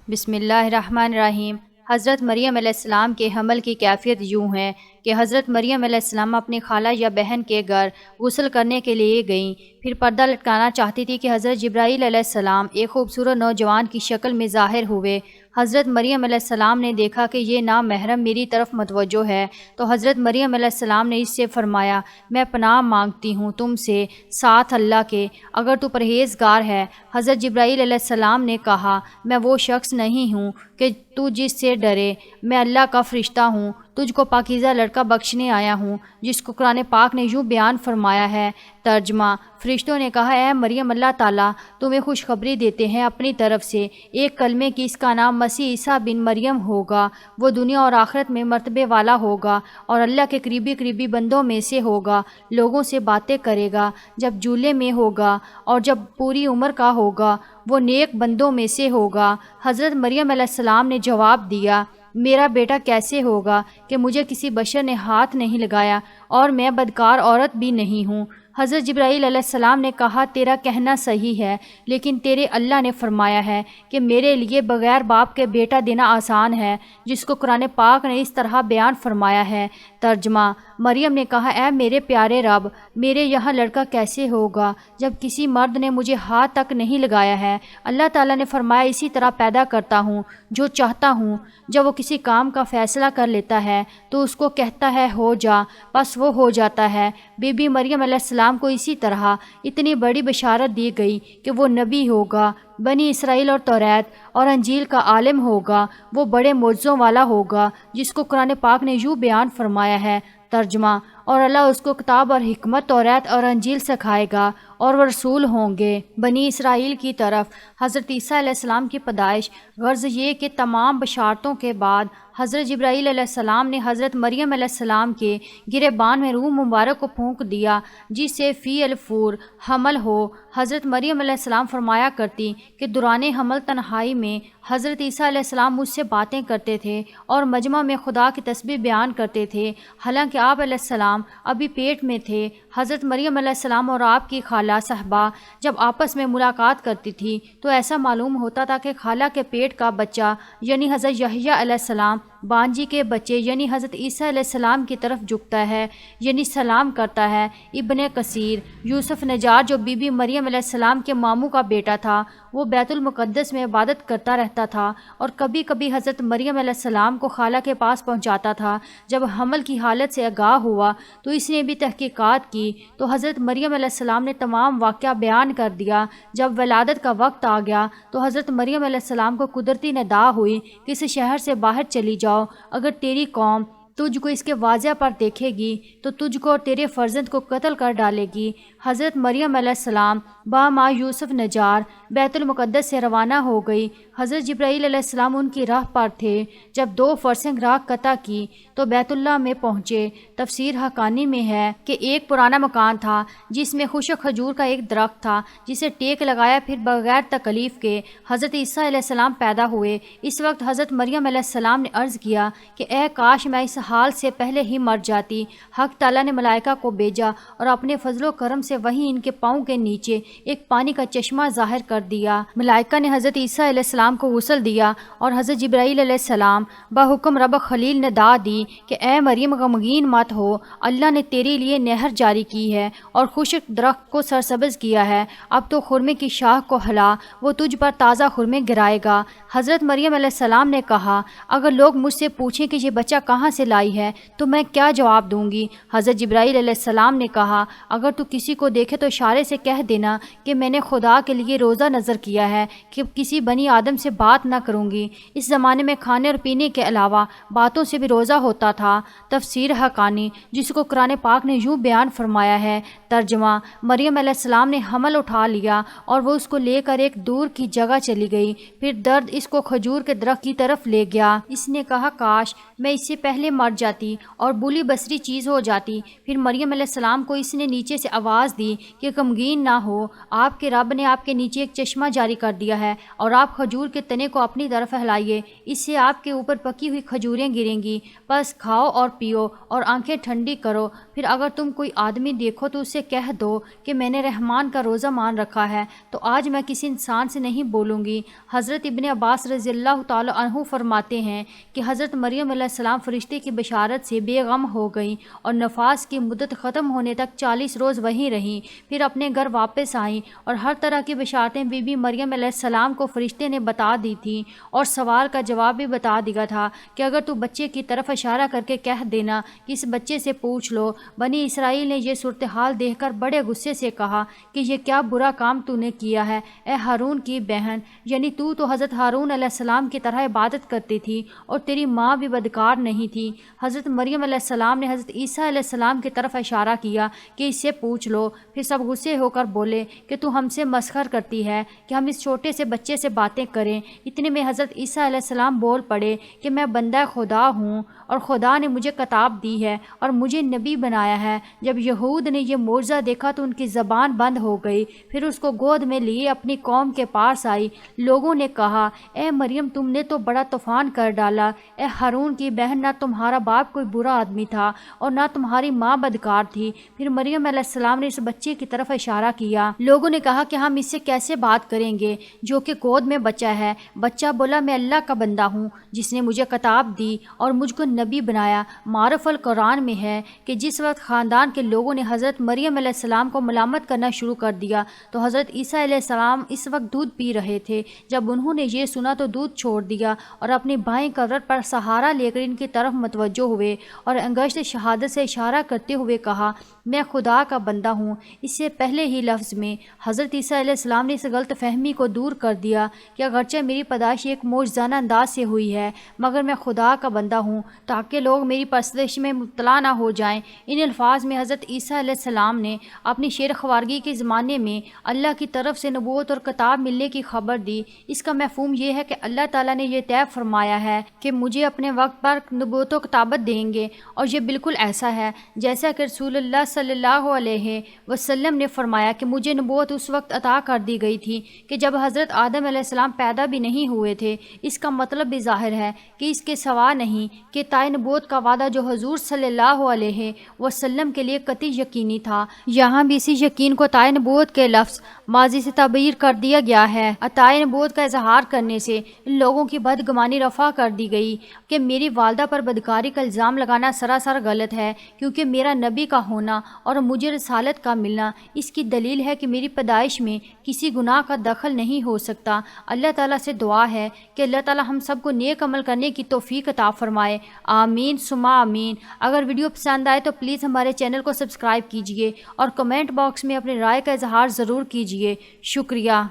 بسم اللہ الرحمن الرحیم۔ حضرت مریم علیہ السلام کے حمل کی کیفیت یوں ہے کہ حضرت مریم علیہ السلام اپنی خالہ یا بہن کے گھر غسل کرنے کے لیے گئیں، پھر پردہ لٹکانا چاہتی تھی کہ حضرت جبرائیل علیہ السلام ایک خوبصورت نوجوان کی شکل میں ظاہر ہوئے۔ حضرت مریم علیہ السلام نے دیکھا کہ یہ نامحرم میری طرف متوجہ ہے، تو حضرت مریم علیہ السلام نے اس سے فرمایا، میں پناہ مانگتی ہوں تم سے ساتھ اللہ کے، اگر تو پرہیزگار ہے۔ حضرت جبرائیل علیہ السلام نے کہا، میں وہ شخص نہیں ہوں کہ تو جس سے ڈرے، میں اللہ کا فرشتہ ہوں، تجھ کو پاکیزہ لڑکا بخشنے آیا ہوں، جس کو قرآن پاک نے یوں بیان فرمایا ہے۔ ترجمہ: فرشتوں نے کہا، اے مریم، اللہ تعالیٰ تمہیں خوشخبری دیتے ہیں اپنی طرف سے ایک کلمے کی، اس کا نام مسیح عیسیٰ بن مریم ہوگا، وہ دنیا اور آخرت میں مرتبے والا ہوگا اور اللہ کے قریبی بندوں میں سے ہوگا، لوگوں سے باتیں کرے گا جب جھولے میں ہوگا اور جب پوری عمر کا ہوگا وہ نیک بندوں میں سے ہوگا۔ حضرت مریم علیہ السلام نے جواب دیا، میرا بیٹا کیسے ہوگا کہ مجھے کسی بشر نے ہاتھ نہیں لگایا اور میں بدکار عورت بھی نہیں ہوں۔ حضرت جبرائیل علیہ السلام نے کہا، تیرا کہنا صحیح ہے، لیکن تیرے اللہ نے فرمایا ہے کہ میرے لیے بغیر باپ کے بیٹا دینا آسان ہے، جس کو قرآن پاک نے اس طرح بیان فرمایا ہے۔ ترجمہ: مریم نے کہا، اے میرے پیارے رب، میرے یہاں لڑکا کیسے ہوگا جب کسی مرد نے مجھے ہاتھ تک نہیں لگایا ہے؟ اللہ تعالیٰ نے فرمایا، اسی طرح پیدا کرتا ہوں جو چاہتا ہوں۔ جب وہ کسی کام کا فیصلہ کر لیتا ہے تو اس کو کہتا ہے ہو جا، بس وہ ہو جاتا ہے۔ بی بی مریم علیہ السلام کو اسی طرح اتنی بڑی بشارت دی گئی کہ وہ نبی ہوگا، بنی اسرائیل اور توریت اور انجیل کا عالم ہوگا، وہ بڑے معجزوں والا ہوگا، جس کو قرآن پاک نے یوں بیان فرمایا ہے۔ ترجمہ: اور اللہ اس کو کتاب اور حکمت، توریت اور انجیل سکھائے گا اور وہ رسول ہوں گے بنی اسرائیل کی طرف۔ حضرت عیسیٰ علیہ السلام کی پیدائش۔ غرض یہ کہ تمام بشارتوں کے بعد حضرت جبرائیل علیہ السلام نے حضرت مریم علیہ السلام کے گریبان میں روح مبارک کو پھونک دیا، جس سے فی الفور حمل ہو۔ حضرت مریم علیہ السلام فرمایا کرتی کہ دوران حمل تنہائی میں حضرت عیسیٰ علیہ السلام مجھ سے باتیں کرتے تھے اور مجمع میں خدا کی تسبیح بیان کرتے تھے، حالانکہ آپ علیہ السلام ابھی پیٹ میں تھے۔ حضرت مریم علیہ السلام اور آپ کی خالہ صہبا جب آپس میں ملاقات کرتی تھی تو ایسا معلوم ہوتا تھا کہ خالہ کے پیٹ کا بچہ یعنی حضرت یحییٰ علیہ السلام بانجی کے بچے یعنی حضرت عیسیٰ علیہ السلام کی طرف جھکتا ہے، یعنی سلام کرتا ہے۔ ابن کثیر: یوسف نجار جو بی بی مریم علیہ السلام کے ماموں کا بیٹا تھا، وہ بیت المقدس میں عبادت کرتا رہتا تھا اور کبھی کبھی حضرت مریم علیہ السلام کو خالہ کے پاس پہنچاتا تھا۔ جب حمل کی حالت سے آگاہ ہوا تو اس نے بھی تحقیقات کی تو حضرت مریم علیہ السلام نے تمام واقعہ بیان کر دیا۔ جب ولادت کا وقت آ گیا تو حضرت مریم علیہ السلام کو قدرتی ندا ہوئی کہ اس شہر سے باہر چلی جاؤ، اگر تیری قوم تجھ کو اس کے واضح پر دیکھے گی تو تجھ کو اور تیرے فرزند کو قتل کر ڈالے گی۔ حضرت مریم علیہ السلام با یوسف نجار بیت المقدس سے روانہ ہو گئی۔ حضرت جبرائیل علیہ السلام ان کی راہ پر تھے۔ جب 2 فرسنگ راہ قطع کی تو بیت اللہ میں پہنچے۔ تفسیر حقانی میں ہے کہ ایک پرانا مکان تھا جس میں خشک کھجور کا ایک درخت تھا، جسے ٹیک لگایا، پھر بغیر تکلیف کے حضرت عیسیٰ علیہ السلام پیدا ہوئے۔ اس وقت حضرت مریم علیہ السلام نے عرض کیا کہ اے کاش میں اس حال سے پہلے ہی مر جاتی۔ حق تعالیٰ نے ملائکہ کو بھیجا اور اپنے فضل و کرم سے وہیں ان کے پاؤں کے نیچے ایک پانی کا چشمہ ظاہر کر دیا۔ ملائکہ نے حضرت عیسیٰ علیہ السلام کو غسل دیا اور حضرت جبرائیل علیہ السلام بحکم رب خلیل نے دعا دی کہ اے مریم غمگین مت ہو، اللہ نے تیرے لیے نہر جاری کی ہے اور خشک درخت کو سرسبز کیا ہے، اب تو خرمے کی شاخ کو ہلا، وہ تجھ پر تازہ خرمے گرائے گا۔ حضرت مریم علیہ السلام نے کہا، اگر لوگ مجھ سے پوچھیں کہ یہ بچہ کہاں سے لائی ہے تو میں کیا جواب دوں گی؟ حضرت جبرائیل علیہ السلام نے کہا، اگر تو کسی کو دیکھے تو اشارے سے کہہ دینا کہ میں نے خدا کے لیے روزہ نظر کیا ہے کہ کسی بنی آدم سے بات نہ کروں گی۔ اس زمانے میں کھانے اور پینے کے علاوہ باتوں سے بھی روزہ ہوتا تھا۔ تفسیر حقانی، جس کو قرآن پاک نے یوں بیان فرمایا ہے۔ ترجمہ: مریم علیہ السلام نے حمل اٹھا لیا اور وہ اس کو لے کر ایک دور کی جگہ چلی گئی، پھر درد اس کو کھجور کے درخت کی طرف لے گیا۔ اس نے کہا، کاش میں اس سے پہلے مر جاتی اور بولی بصری چیز ہو جاتی۔ پھر مریم علیہ السلام کو اس نے نیچے سے آواز آواز دی کہ غمگین نہ ہو، آپ کے رب نے آپ کے نیچے ایک چشمہ جاری کر دیا ہے اور آپ کھجور کے تنے کو اپنی طرف ہلائیے، اس سے آپ کے اوپر پکی ہوئی کھجوریں گریں گی، بس کھاؤ اور پیو اور آنکھیں ٹھنڈی کرو، پھر اگر تم کوئی آدمی دیکھو تو اسے کہہ دو کہ میں نے رحمان کا روزہ مان رکھا ہے، تو آج میں کسی انسان سے نہیں بولوں گی۔ حضرت ابن عباس رضی اللہ تعالی عنہ فرماتے ہیں کہ حضرت مریم علیہ السلام فرشتے کی بشارت سے بے غم ہو گئیں اور نفاس کی مدت ختم ہونے تک 40 روز وہیں رہیں، پھر اپنے گھر واپس آئیں اور ہر طرح کی بشارتیں بی بی مریم علیہ السلام کو فرشتے نے بتا دی تھیں اور سوال کا جواب بھی بتا دیا تھا کہ اگر تو بچے کی طرف اشارہ کر کے کہہ دینا کہ اس بچے سے پوچھ لو۔ بنی اسرائیل نے یہ صورتحال دیکھ کر بڑے غصے سے کہا کہ یہ کیا برا کام تو نے کیا ہے اے ہارون کی بہن، یعنی تو حضرت ہارون علیہ السلام کی طرح عبادت کرتی تھی اور تیری ماں بھی بدکار نہیں تھی۔ حضرت مریم علیہ السلام نے حضرت عیسیٰ علیہ السلام کی طرف اشارہ کیا کہ اس سے پوچھ لو، پھر سب غصے ہو کر بولے کہ تو ہم سے مسخر کرتی ہے کہ ہم اس چھوٹے سے بچے سے باتیں کریں۔ اتنے میں حضرت عیسیٰ علیہ السلام بول پڑے کہ میں بندہ خدا ہوں اور خدا نے مجھے کتاب دی ہے اور مجھے نبی بنایا ہے۔ جب یہود نے یہ معجزہ دیکھا تو ان کی زبان بند ہو گئی، پھر اس کو گود میں لیے اپنی قوم کے پاس آئی۔ لوگوں نے کہا اے مریم تم نے تو بڑا طوفان کر ڈالا، اے ہارون کی بہن نہ تمہارا باپ کوئی برا آدمی تھا اور نہ تمہاری ماں بدکار تھی۔ پھر مریم علیہ السلام نے اس بچے کی طرف اشارہ کیا۔ لوگوں نے کہا کہ ہم اس سے کیسے بات کریں گے جو کہ گود میں بچہ ہے؟ بچہ بولا میں اللہ کا بندہ ہوں جس نے مجھے کتاب دی اور مجھ کو نبی بنایا۔ معرف القرآن میں ہے کہ جس وقت خاندان کے لوگوں نے حضرت مریم علیہ السلام کو ملامت کرنا شروع کر دیا تو حضرت عیسیٰ علیہ السلام اس وقت دودھ پی رہے تھے۔ جب انہوں نے یہ سنا تو دودھ چھوڑ دیا اور اپنی بائیں کورٹ پر سہارا لے کر ان کی طرف متوجہ ہوئے اور انگشت شہادت سے اشارہ کرتے ہوئے کہا میں خدا کا بندہ ہوں۔ اس سے پہلے ہی لفظ میں حضرت عیسیٰ علیہ السلام نے اس غلط فہمی کو دور کر دیا کہ اگرچہ میری پیدائش ایک معجزانہ انداز سے ہوئی ہے مگر میں خدا کا بندہ ہوں تاکہ لوگ میری پرستش میں مبتلا نہ ہو جائیں۔ ان الفاظ میں حضرت عیسیٰ علیہ السلام نے اپنی شیر خوارگی کے زمانے میں اللہ کی طرف سے نبوت اور کتاب ملنے کی خبر دی۔ اس کا مفہوم یہ ہے کہ اللہ تعالیٰ نے یہ طے فرمایا ہے کہ مجھے اپنے وقت پر نبوت و کتابت دیں گے، اور یہ بالکل ایسا ہے جیسا کہ رسول اللہ صلی اللہ علیہ وسلم نے فرمایا کہ مجھے نبوت اس وقت عطا کر دی گئی تھی کہ جب حضرت آدم علیہ السلام پیدا بھی نہیں ہوئے تھے۔ اس کا مطلب بھی ظاہر ہے کہ اس کے سوا نہیں کہ تائے نبوت کا وعدہ جو حضور صلی اللہ علیہ وسلم کے لیے قطعی یقینی تھا، یہاں بھی اسی یقین کو تائے نبوت کے لفظ ماضی سے تعبیر کر دیا گیا ہے۔ عطائے نبوت کا اظہار کرنے سے ان لوگوں کی بدگمانی رفع کر دی گئی کہ میری والدہ پر بدکاری کا الزام لگانا سراسر غلط ہے، کیونکہ میرا نبی کا ہونا اور مجھے رسالت کا ملنا اس کی دلیل ہے کہ میری پیدائش میں کسی گناہ کا دخل نہیں ہو سکتا۔ اللہ تعالیٰ سے دعا ہے کہ اللہ تعالیٰ ہم سب کو نیک عمل کرنے کی توفیق عطا فرمائے، آمین ثم آمین۔ اگر ویڈیو پسند آئے تو پلیز ہمارے چینل کو سبسکرائب کیجیے اور کمنٹ باکس میں اپنی رائے کا اظہار ضرور کیجیے۔ شکریہ۔